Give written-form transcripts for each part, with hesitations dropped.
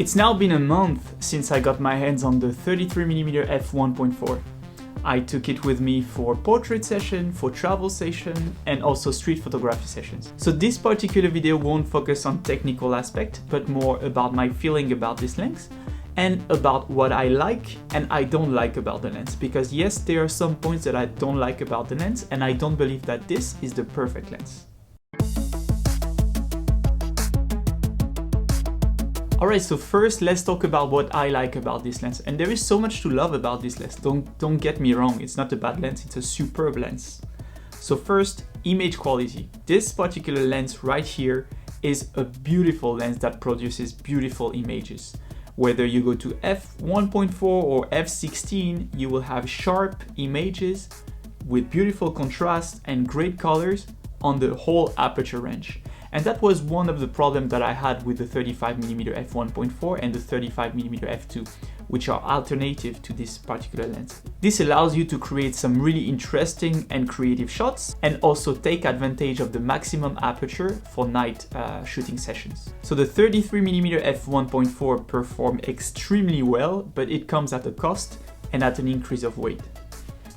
It's now been a month since I got my hands on the 33mm f1.4. I took it with me for portrait session, for travel session, and also street photography sessions. So this particular video won't focus on technical aspect, but more about my feeling about this lens and about what I like and I don't like about the lens. Because yes, there are some points that I don't like about the lens, and I don't believe that this is the perfect lens. Alright, so first let's talk about what I like about this lens. And there is so much to love about this lens, don't get me wrong, it's not a bad lens, it's a superb lens. So first, image quality. This particular lens right here is a beautiful lens that produces beautiful images. Whether you go to f1.4 or f16, you will have sharp images with beautiful contrast and great colors on the whole aperture range. And that was one of the problems that I had with the 35mm f1.4 and the 35mm f2, which are alternative to this particular lens. This allows you to create some really interesting and creative shots and also take advantage of the maximum aperture for night shooting sessions. So the 33mm f1.4 performed extremely well, but it comes at a cost and at an increase of weight.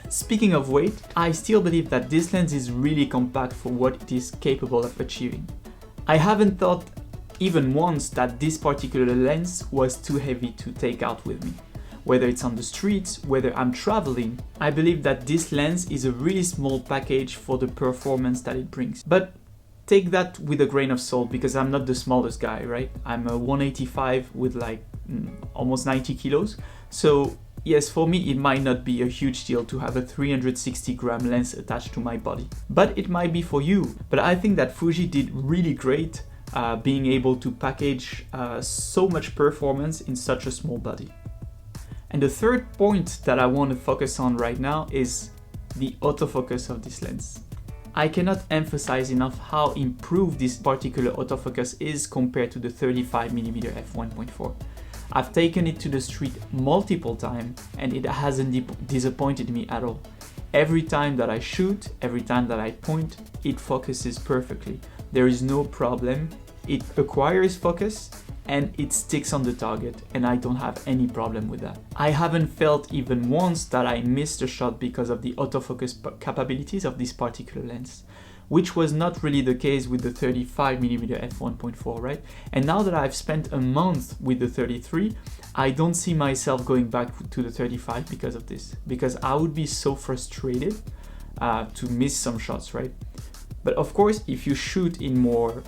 Speaking of weight, I still believe that this lens is really compact for what it is capable of achieving. I haven't thought even once that this particular lens was too heavy to take out with me. Whether it's on the streets, whether I'm traveling, I believe that this lens is a really small package for the performance that it brings. But take that with a grain of salt, because I'm not the smallest guy, right? I'm a 185 with like almost 90 kilos. So yes, for me it might not be a huge deal to have a 360-gram lens attached to my body. But it might be for you. But I think that Fuji did really great being able to package so much performance in such a small body. And the third point that I want to focus on right now is the autofocus of this lens. I cannot emphasize enough how improved this particular autofocus is compared to the 35mm f1.4. I've taken it to the street multiple times and it hasn't disappointed me at all. Every time that I shoot, every time that I point, it focuses perfectly. There is no problem. It acquires focus and it sticks on the target, and I don't have any problem with that. I haven't felt even once that I missed a shot because of the autofocus capabilities of this particular lens, which was not really the case with the 35mm f1.4, right? And now that I've spent a month with the 33, I don't see myself going back to the 35 because of this, because I would be so frustrated to miss some shots, right? But of course, if you shoot in more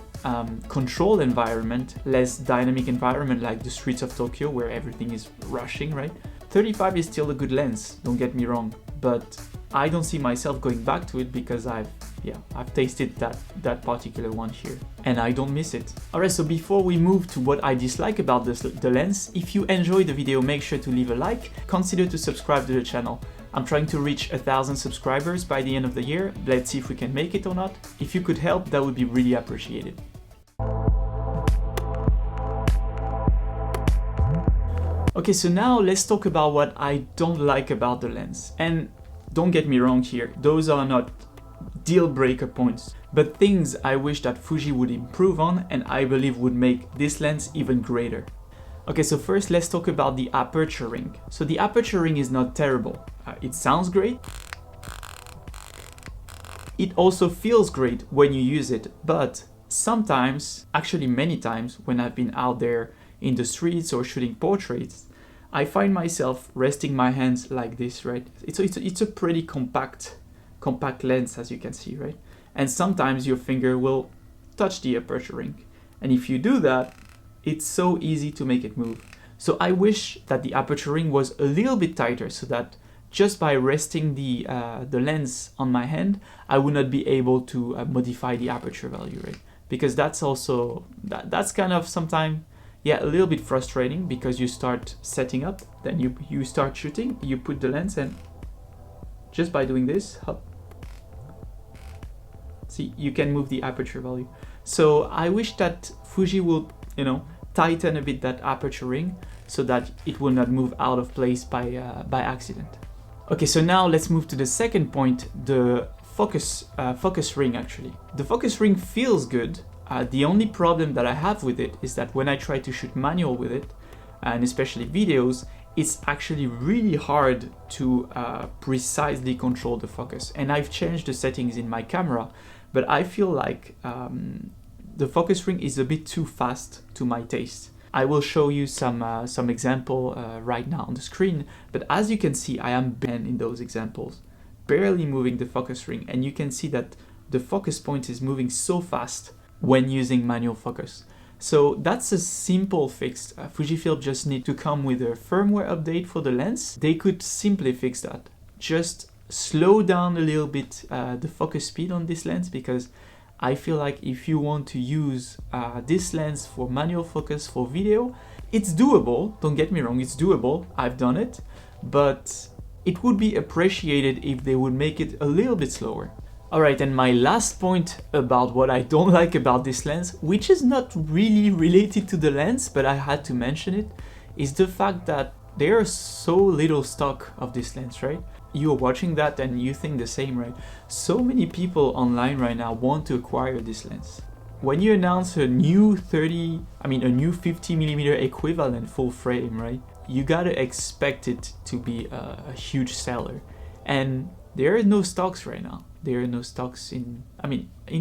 controlled environment, less dynamic environment like the streets of Tokyo where everything is rushing, right? 35 is still a good lens, don't get me wrong, but I don't see myself going back to it because I've tasted that particular one here and I don't miss it. Alright, so before we move to what I dislike about the lens, if you enjoyed the video, make sure to leave a like, consider to subscribe to the channel. I'm trying to reach 1,000 subscribers by the end of the year. Let's see if we can make it or not. If you could help, that would be really appreciated. Okay, so now let's talk about what I don't like about the lens. And don't get me wrong here, those are not deal breaker points, but things I wish that Fuji would improve on and I believe would make this lens even greater. Okay, so first let's talk about the aperture ring. So the aperture ring is not terrible. It sounds great. It also feels great when you use it, but sometimes, actually many times, when I've been out there in the streets or shooting portraits, I find myself resting my hands like this, right? It's a pretty compact lens, as you can see, right? And sometimes your finger will touch the aperture ring. And if you do that, it's so easy to make it move. So I wish that the aperture ring was a little bit tighter so that just by resting the lens on my hand, I would not be able to modify the aperture value, right? Because that's also, that's kind of sometimes, yeah, a little bit frustrating because you start setting up, then you start shooting, you put the lens and just by doing this, hop, see, you can move the aperture value. So I wish that Fuji would, tighten a bit that aperture ring so that it will not move out of place by accident. Okay, so now let's move to the second point, the focus ring actually. The focus ring feels good. The only problem that I have with it is that when I try to shoot manual with it, and especially videos, it's actually really hard to precisely control the focus. And I've changed the settings in my camera, but I feel like the focus ring is a bit too fast to my taste. I will show you some example right now on the screen, but as you can see, I am in those examples, barely moving the focus ring, and you can see that the focus point is moving so fast when using manual focus. So that's a simple fix. Fujifilm just need to come with a firmware update for the lens. They could simply fix that. Just slow down a little bit the focus speed on this lens, because I feel like if you want to use this lens for manual focus for video, it's doable. Don't get me wrong, it's doable. I've done it, but it would be appreciated if they would make it a little bit slower. Alright, and my last point about what I don't like about this lens, which is not really related to the lens, but I had to mention it, is the fact that there are so little stock of this lens, right? You're watching that and you think the same, right? So many people online right now want to acquire this lens. When you announce a new 50mm equivalent full frame, right? You gotta expect it to be a huge seller. And there are no stocks right now. There are no stocks in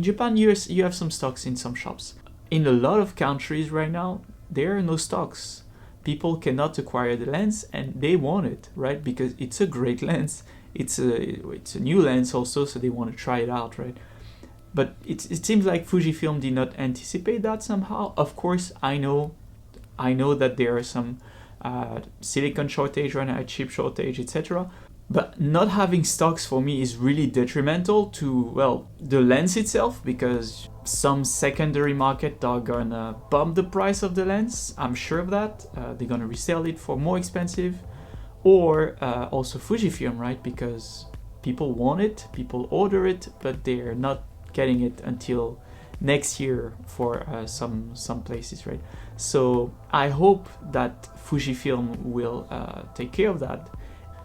Japan you have some stocks in some shops. In a lot of countries right now, there are no stocks. People cannot acquire the lens and they want it, right? Because it's a great lens. It's a new lens also, so they want to try it out, right? But it seems like Fujifilm did not anticipate that somehow. Of course, I know that there are some silicon shortage right now, chip shortage, etc. But not having stocks for me is really detrimental to, well, the lens itself, because some secondary market are gonna bump the price of the lens. I'm sure of that. They're gonna resell it for more expensive. Or also Fujifilm, right? Because people want it, people order it, but they're not getting it until next year for some places, right? So I hope that Fujifilm will take care of that.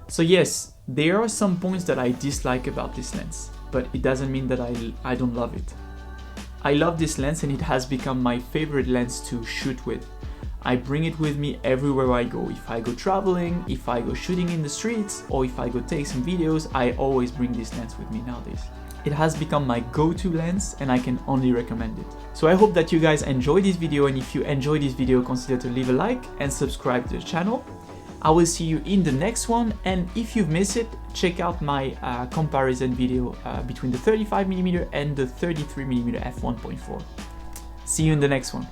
So yes, there are some points that I dislike about this lens, but it doesn't mean that I don't love it. I love this lens and it has become my favorite lens to shoot with. I bring it with me everywhere I go. If I go traveling, if I go shooting in the streets, or if I go take some videos, I always bring this lens with me nowadays. It has become my go-to lens and I can only recommend it. So I hope that you guys enjoyed this video, and if you enjoyed this video, consider to leave a like and subscribe to the channel. I will see you in the next one, and if you've missed it, check out my comparison video between the 35mm and the 33mm f1.4. See you in the next one.